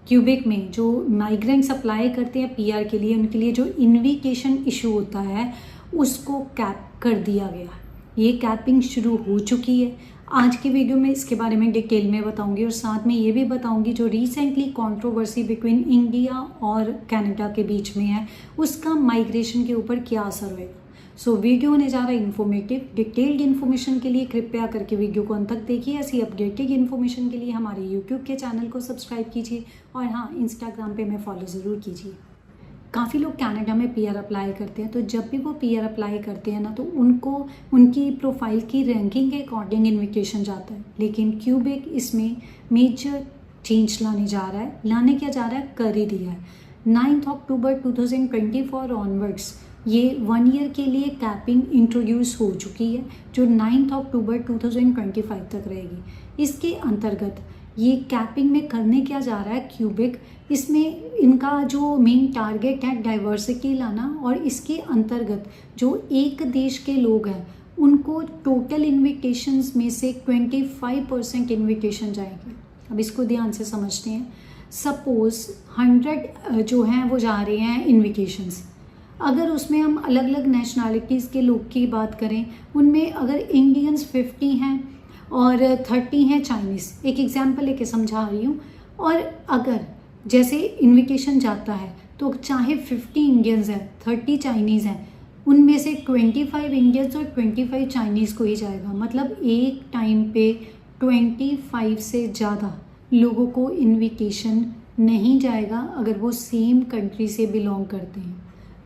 Quebec में जो migrants apply करते हैं पीआर के लिए, उनके लिए जो इन्विटेशन इशू होता है उसको कैप कर दिया गया। ये कैपिंग शुरू हो चुकी है। आज की वीडियो में इसके बारे में डिटेल में बताऊंगी और साथ में ये भी बताऊंगी जो रिसेंटली कंट्रोवर्सी बिटवीन इंडिया और कनाडा के बीच में है उसका माइग्रेशन के ऊपर क्या असर होगा। सो वीडियो होने जा रहा है इन्फॉर्मेटिव। डिटेल्ड इन्फॉर्मेशन के लिए कृपया करके वीडियो को अंत तक देखिए। ऐसी अपडेटेड इन्फॉर्मेशन के लिए हमारे यूट्यूब के चैनल को सब्सक्राइब कीजिए और हाँ, इंस्टाग्राम पे मैं फॉलो ज़रूर कीजिए। काफ़ी लोग कनाडा में पीआर अप्लाई करते हैं, तो जब भी वो पीआर अप्लाई करते हैं ना, तो उनको उनकी प्रोफाइल की रैंकिंग के अकॉर्डिंग इन्विटेशन जाता है। लेकिन क्यूबेक इसमें मेजर चेंज लाने जा रहा है। लाने क्या जा रहा है, कर ही दिया है। 9 अक्टूबर 2024 ऑनवर्ड्स ये 1 ईयर के लिए कैपिंग इंट्रोड्यूस हो चुकी है जो 9 अक्टूबर 2025 तक रहेगी। इसके अंतर्गत ये कैपिंग में करने क्या जा रहा है क्यूबेक, इसमें इनका जो मेन टारगेट है डाइवर्सिटी लाना, और इसके अंतर्गत जो एक देश के लोग हैं उनको टोटल इन्विटेशंस में से 25% इन्विटेशन जाएंगे। अब इसको ध्यान से समझते हैं। सपोज 100 जो हैं वो जा रहे हैं इन्विटेशंस। अगर उसमें हम अलग अलग नेशनैलिटीज़ के लोग की बात करें, उनमें अगर इंडियंस 50 हैं और 30 हैं चाइनीज़, एक एग्जांपल लेके समझा रही हूँ। और अगर जैसे इन्विटेशन जाता है तो चाहे 50 इंडियंस हैं 30 चाइनीज़ हैं, उनमें से 25 इंडियंस और 25 चाइनीज़ को ही जाएगा। मतलब एक टाइम पे 25 से ज़्यादा लोगों को इन्विटेशन नहीं जाएगा अगर वो सेम कंट्री से बिलोंग करते हैं।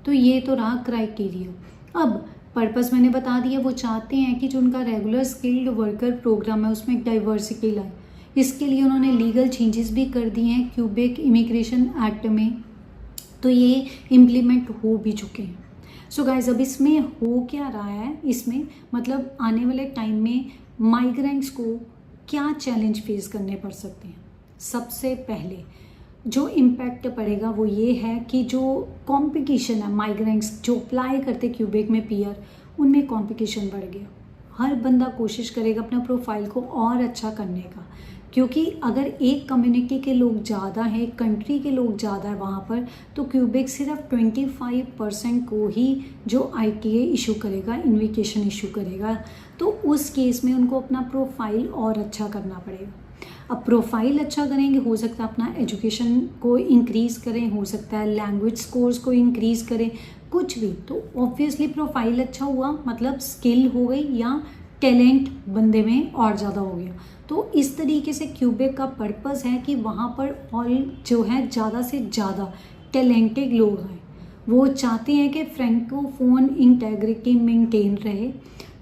तो ये तो रहा क्राइटेरिया। अब पर्पस मैंने बता दिया, वो चाहते हैं कि जो उनका रेगुलर स्किल्ड वर्कर प्रोग्राम है उसमें डाइवर्सिटी लाए। इसके लिए उन्होंने लीगल चेंजेस भी कर दिए हैं क्यूबेक इमिग्रेशन एक्ट में, तो ये इम्प्लीमेंट हो भी चुके हैं। सो गाइज, अब इसमें हो क्या रहा है, इसमें मतलब आने वाले टाइम में माइग्रेंट्स को क्या चैलेंज फेस करने पड़ सकते हैं। सबसे पहले जो इम्पैक्ट पड़ेगा वो ये है कि जो कंपटीशन है, माइग्रेंट्स जो अप्लाई करते क्यूबेक में पीआर, उनमें कंपटीशन बढ़ गया। हर बंदा कोशिश करेगा अपना प्रोफाइल को और अच्छा करने का, क्योंकि अगर एक कम्युनिटी के लोग ज़्यादा हैं, एक कंट्री के लोग ज़्यादा है वहाँ पर, तो क्यूबेक सिर्फ 25% को ही जो ITA इशू करेगा, इन्विटेशन इशू करेगा। तो उस केस में उनको अपना प्रोफाइल और अच्छा करना पड़ेगा। अब प्रोफाइल अच्छा करेंगे, हो सकता है अपना एजुकेशन को इंक्रीज़ करें, हो सकता है लैंग्वेज स्कोर्स को इंक्रीज़ करें, कुछ भी। तो ऑब्वियसली प्रोफाइल अच्छा हुआ मतलब स्किल हो गई या टैलेंट बंदे में और ज़्यादा हो गया। तो इस तरीके से क्यूबेक का पर्पस है कि वहाँ पर ऑल जो है ज़्यादा से ज़्यादा टैलेंटेड लोग हैं। वो चाहते हैं कि फ्रैंकोफोन इंटेग्रिटी मेंटेन रहे,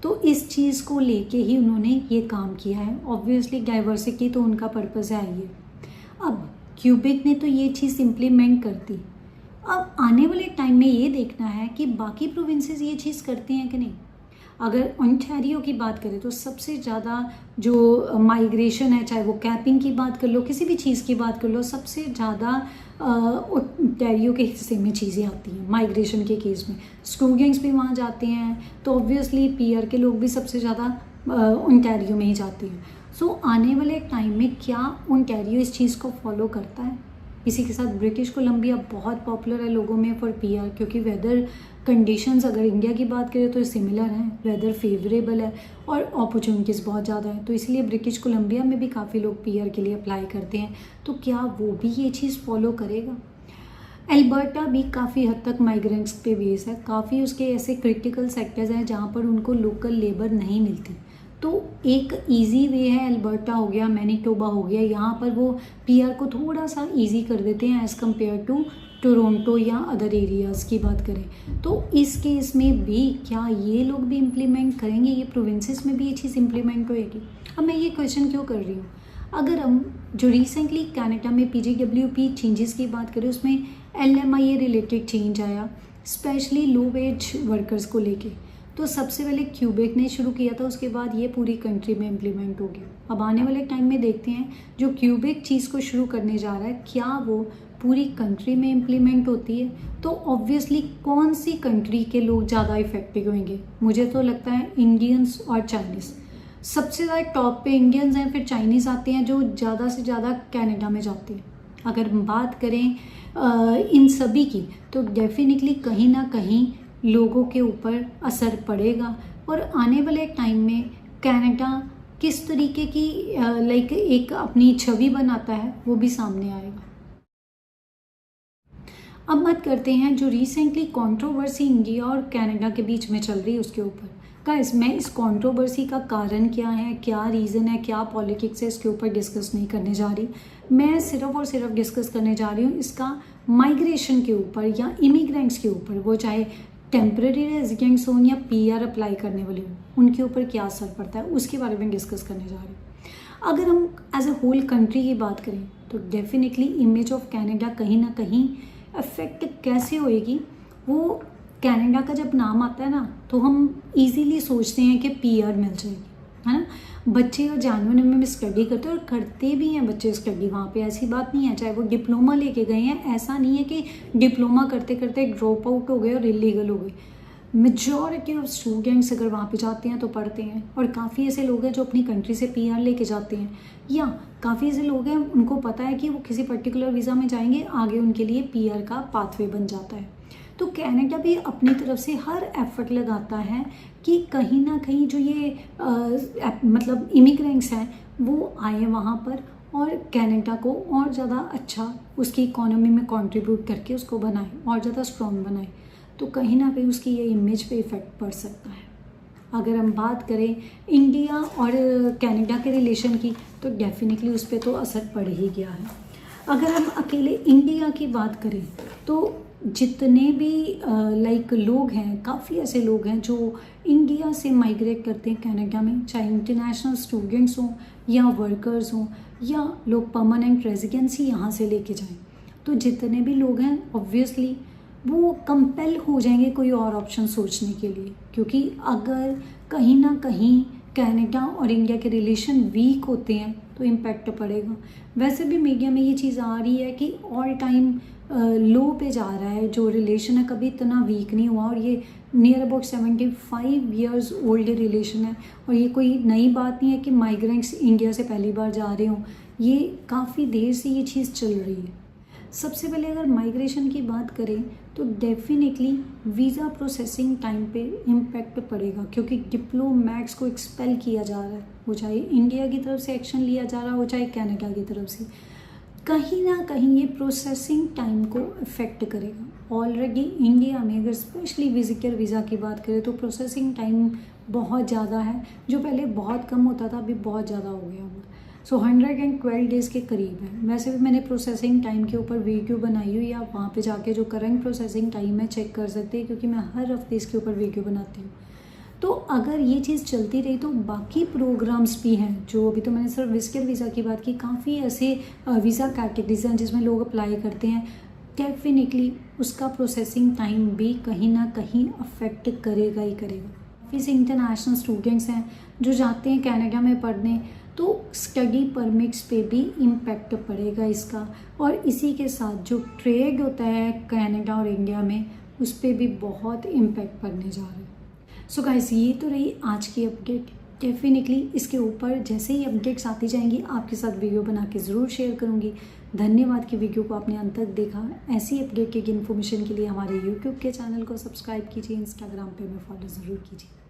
तो इस चीज़ को लेके ही उन्होंने ये काम किया है। ऑब्वियसली डाइवर्सिटी तो उनका पर्पस है ये। अब क्यूबेक ने तो ये चीज़ इम्प्लीमेंट कर दी। अब आने वाले टाइम में ये देखना है कि बाकी प्रोविंसेस ये चीज़ करती हैं कि नहीं। अगर ओंटारियो की बात करें तो सबसे ज़्यादा जो माइग्रेशन है, चाहे वो कैपिंग की बात कर लो, किसी भी चीज़ की बात कर लो, सबसे ज़्यादा ओंटारियो के हिस्से में चीज़ें आती हैं माइग्रेशन के केस में। स्टूडेंट्स भी वहाँ जाते हैं, तो ऑब्वियसली पीआर के लोग भी सबसे ज़्यादा ओंटारियो में ही जाते हैं। सो आने वाले टाइम में क्या ओंटारियो इस चीज़ को फॉलो करता है? इसी के साथ ब्रिटिश कोलंबिया बहुत पॉपुलर है लोगों में फॉर पीआर, क्योंकि वेदर कंडीशंस अगर इंडिया की बात करें तो सिमिलर हैं, वेदर फेवरेबल है और अपॉर्चुनिटीज़ बहुत ज़्यादा है। तो इसलिए ब्रिटिश कोलंबिया में भी काफ़ी लोग पीआर के लिए अप्लाई करते हैं। तो क्या वो भी ये चीज़ फॉलो करेगा? अल्बर्टा भी काफ़ी हद तक माइग्रेंट्स पे बेस है। काफ़ी उसके ऐसे क्रिटिकल सेक्टर्स हैं जहाँ पर उनको लोकल लेबर नहीं मिलती। तो एक इजी वे है, अल्बर्टा हो गया, मैनीटोबा हो गया, यहाँ पर वो पीआर को थोड़ा सा इजी कर देते हैं एज़ कम्पेयर टू टोरंटो या अदर एरियाज़ की बात करें। तो इस केस में भी क्या ये लोग भी इम्प्लीमेंट करेंगे, ये प्रोविंसेस में भी ये चीज़ इम्प्लीमेंट होएगी? अब मैं ये क्वेश्चन क्यों कर रही हूँ, अगर हम जो रिसेंटली कनाडा में PGWP चेंजेस की बात करें, उसमें LMIA रिलेटेड चेंज आया, स्पेशली लो वेज वर्कर्स को लेके। तो सबसे पहले क्यूबेक ने शुरू किया था, उसके बाद ये पूरी कंट्री में इम्प्लीमेंट हो गया। अब आने वाले टाइम में देखते हैं जो क्यूबेक चीज़ को शुरू करने जा रहा है, क्या वो पूरी कंट्री में इम्प्लीमेंट होती है? तो ऑब्वियसली कौन सी कंट्री के लोग ज़्यादा इफेक्टिव होंगे? मुझे तो लगता है इंडियंस और चाइनीज़। सबसे ज़्यादा टॉप पे इंडियंस हैं, फिर चाइनीज़ आते हैं जो ज़्यादा से ज़्यादा कनाडा में जाते हैं। अगर हम बात करें इन सभी की, तो डेफिनेटली कहीं ना कहीं लोगों के ऊपर असर पड़ेगा और आने वाले टाइम में कनाडा किस तरीके की लाइक एक अपनी छवि बनाता है वो भी सामने आएगा। अब बात करते हैं जो रिसेंटली कंट्रोवर्सी इंडिया और कनाडा के बीच में चल रही है उसके ऊपर। गाइस, मैं इस कंट्रोवर्सी का कारण क्या है, क्या रीज़न है, क्या पॉलिटिक्स है, इसके ऊपर डिस्कस नहीं करने जा रही। मैं सिर्फ और सिर्फ डिस्कस करने जा रही हूँ इसका माइग्रेशन के ऊपर या इमिग्रेंट्स के ऊपर, वो चाहे टेम्पररी रेजिडेंट्स हों या पीआर अप्लाई करने वाले हों, उनके ऊपर क्या असर पड़ता है उसके बारे में डिस्कस करने जा रही हूँ। अगर हम एज अ होल कंट्री की बात करें तो डेफिनेटली इमेज ऑफ कनाडा कहीं ना कहीं अफेक्ट कैसे होएगी। वो कनाडा का जब नाम आता है ना तो हम इजीली सोचते हैं कि पीआर मिल जाएगी, है ना। बच्चे और जानवर में स्टडी करते हैं और करते भी हैं बच्चे स्टडी वहाँ पे, ऐसी बात नहीं है। चाहे वो डिप्लोमा लेके गए हैं, ऐसा नहीं है कि डिप्लोमा करते करते ड्रॉप आउट हो गए और इलीगल हो गए। मेजॉरिटी ऑफ स्टूडेंट्स अगर वहाँ पे जाते हैं तो पढ़ते हैं, और काफ़ी ऐसे लोग हैं जो अपनी कंट्री से पीआर लेके जाते हैं, या काफ़ी ऐसे लोग हैं उनको पता है कि वो किसी पर्टिकुलर वीज़ा में जाएंगे, आगे उनके लिए पीआर का पाथवे बन जाता है। तो कनाडा भी अपनी तरफ से हर एफर्ट लगाता है कि कहीं ना कहीं जो ये मतलब इमिग्रेंट्स हैं वो आए वहाँ पर और कनाडा को और ज़्यादा अच्छा उसकी इकोनॉमी में कंट्रीब्यूट करके उसको बनाए और ज़्यादा स्ट्रॉन्ग बनाए। तो कहीं ना कहीं उसकी ये इमेज पे इफ़ेक्ट पड़ सकता है। अगर हम बात करें इंडिया और कनाडा के रिलेशन की तो डेफिनेटली उस पर तो असर पड़ ही गया है। अगर हम अकेले इंडिया की बात करें तो जितने भी लाइक लोग हैं, काफ़ी ऐसे लोग हैं जो इंडिया से माइग्रेट करते हैं कनाडा में, चाहे इंटरनेशनल स्टूडेंट्स हों या वर्कर्स हों या लोग परमानेंट रेजिडेंसी यहाँ से लेके जाएं। तो जितने भी लोग हैं ऑब्वियसली वो कंपेल हो जाएंगे कोई और ऑप्शन सोचने के लिए, क्योंकि अगर कहीं ना कहीं कनाडा और इंडिया के रिलेशन वीक होते हैं तो इम्पैक्ट पड़ेगा। वैसे भी मीडिया में ये चीज़ आ रही है कि ऑल टाइम लो पे जा रहा है, जो रिलेशन है कभी इतना वीक नहीं हुआ, और ये near about 75 years old relation है। और ये कोई नई बात नहीं है कि माइग्रेंट्स इंडिया से पहली बार जा रहे हों, ये काफ़ी देर से ये चीज़ चल रही है। सबसे पहले अगर माइग्रेशन की बात करें तो डेफिनेटली वीज़ा प्रोसेसिंग टाइम पे इम्पैक्ट पड़ेगा, क्योंकि डिप्लोमैट्स को एक्सपेल किया जा रहा है, वो चाहे इंडिया की तरफ से एक्शन लिया जा रहा हो चाहे कनाडा की तरफ से। कहीं ना कहीं ये प्रोसेसिंग टाइम को इफ़ेक्ट करेगा। ऑलरेडी इंडिया में अगर स्पेशली विजिटर वीज़ा की बात करें तो प्रोसेसिंग टाइम बहुत ज़्यादा है, जो पहले बहुत कम होता था अभी बहुत ज़्यादा हो गया हुआ। सो 112 डेज़ के करीब है। वैसे भी मैंने प्रोसेसिंग टाइम के ऊपर वीडियो बनाई हुई है, आप वहाँ पे जाके जो करंट प्रोसेसिंग टाइम है चेक कर सकते हैं, क्योंकि मैं हर हफ्ते इसके ऊपर वीडियो बनाती हूँ। तो अगर ये चीज़ चलती रही तो बाकी प्रोग्राम्स भी हैं, जो अभी तो मैंने सिर्फ विजिटर वीज़ा की बात की, काफ़ी ऐसे वीज़ा कैटेगरीज हैं जिसमें लोग अप्लाई करते हैं, डेफिनेटली उसका प्रोसेसिंग टाइम भी कहीं ना कहीं अफेक्ट करेगा ही करेगा। काफ़ी से इंटरनेशनल स्टूडेंट्स हैं जो जाते हैं कनाडा में पढ़ने, तो स्टडी परमिट्स पे भी इम्पैक्ट पड़ेगा इसका, और इसी के साथ जो ट्रेड होता है कनाडा और इंडिया में उस पर भी बहुत इम्पैक्ट पड़ने जा रहा है। सो गाइस, ये तो रही आज की अपडेट। डेफिनेटली इसके ऊपर जैसे ही अपडेट्स आती जाएंगी आपके साथ वीडियो बना के ज़रूर शेयर करूँगी। धन्यवाद कि वीडियो को आपने अंत तक देखा। ऐसी अपडेट की इन्फॉर्मेशन के लिए हमारे यूट्यूब के चैनल को सब्सक्राइब कीजिए, इंस्टाग्राम पे में फॉलो ज़रूर कीजिए।